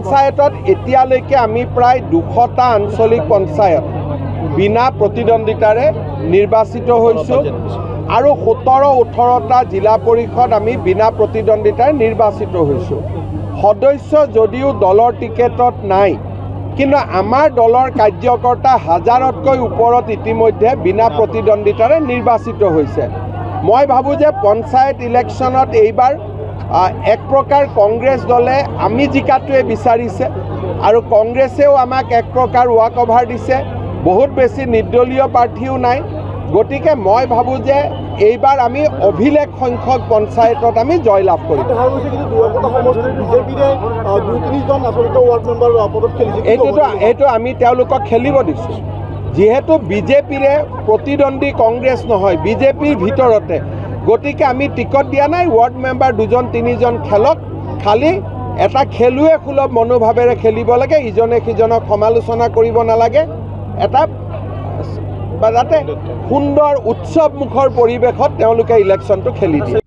পঞ্চায়তত এতিয়ালৈকে আমি প্ৰায় 200টা আঞ্চলিক পঞ্চায়ত বিনা প্ৰতিদ্বন্দ্বিতাৰে নিৰ্বাচিত হৈছোঁ আৰু 17-18টা জিলা পৰিষদ আমি বিনা প্ৰতিদ্বন্দ্বিতাৰে নিৰ্বাচিত হৈছোঁ। সদস্য যদিও দলৰ টিকেটত নাই, কিন্তু আমাৰ দলৰ কাৰ্যকৰ্তা হাজাৰতকৈ ওপৰত ইতিমধ্যে বিনা প্ৰতিদ্বন্দ্বিতাৰে নিৰ্বাচিত হৈছে। মই ভাবোঁ যে পঞ্চায়ত ইলেকশ্যনত এইবাৰ এক প্ৰকাৰ কংগ্ৰেছ দলে আমি জিকাটোৱে বিচাৰিছে আৰু কংগ্ৰেছেও আমাক এক প্ৰকাৰ ৱাক অভাৰ দিছে। বহুত বেছি নিৰ্দলীয় প্ৰাৰ্থীও নাই। গতিকে মই ভাবোঁ যে এইবাৰ আমি অভিলেখ সংখ্যক পঞ্চায়তত আমি জয়লাভ কৰিম। এইটো আমি তেওঁলোকক খেলিব দিছোঁ। যিহেতু বিজেপিৰে প্ৰতিদ্বন্দ্বী কংগ্ৰেছ নহয়, বিজেপিৰ ভিতৰতে, গতিকে আমি টিকট দিয়া নাই। ৱাৰ্ড মেম্বাৰ 2-3জন খেলক, খালি এটা খেলুৱৈ সুলভ মনোভাৱেৰে খেলিব লাগে, ইজনে সিজনক সমালোচনা কৰিব নালাগে। এটা যাতে সুন্দৰ উৎসৱমুখৰ পৰিৱেশত তেওঁলোকে ইলেকশ্যনটো খেলি দিয়ে।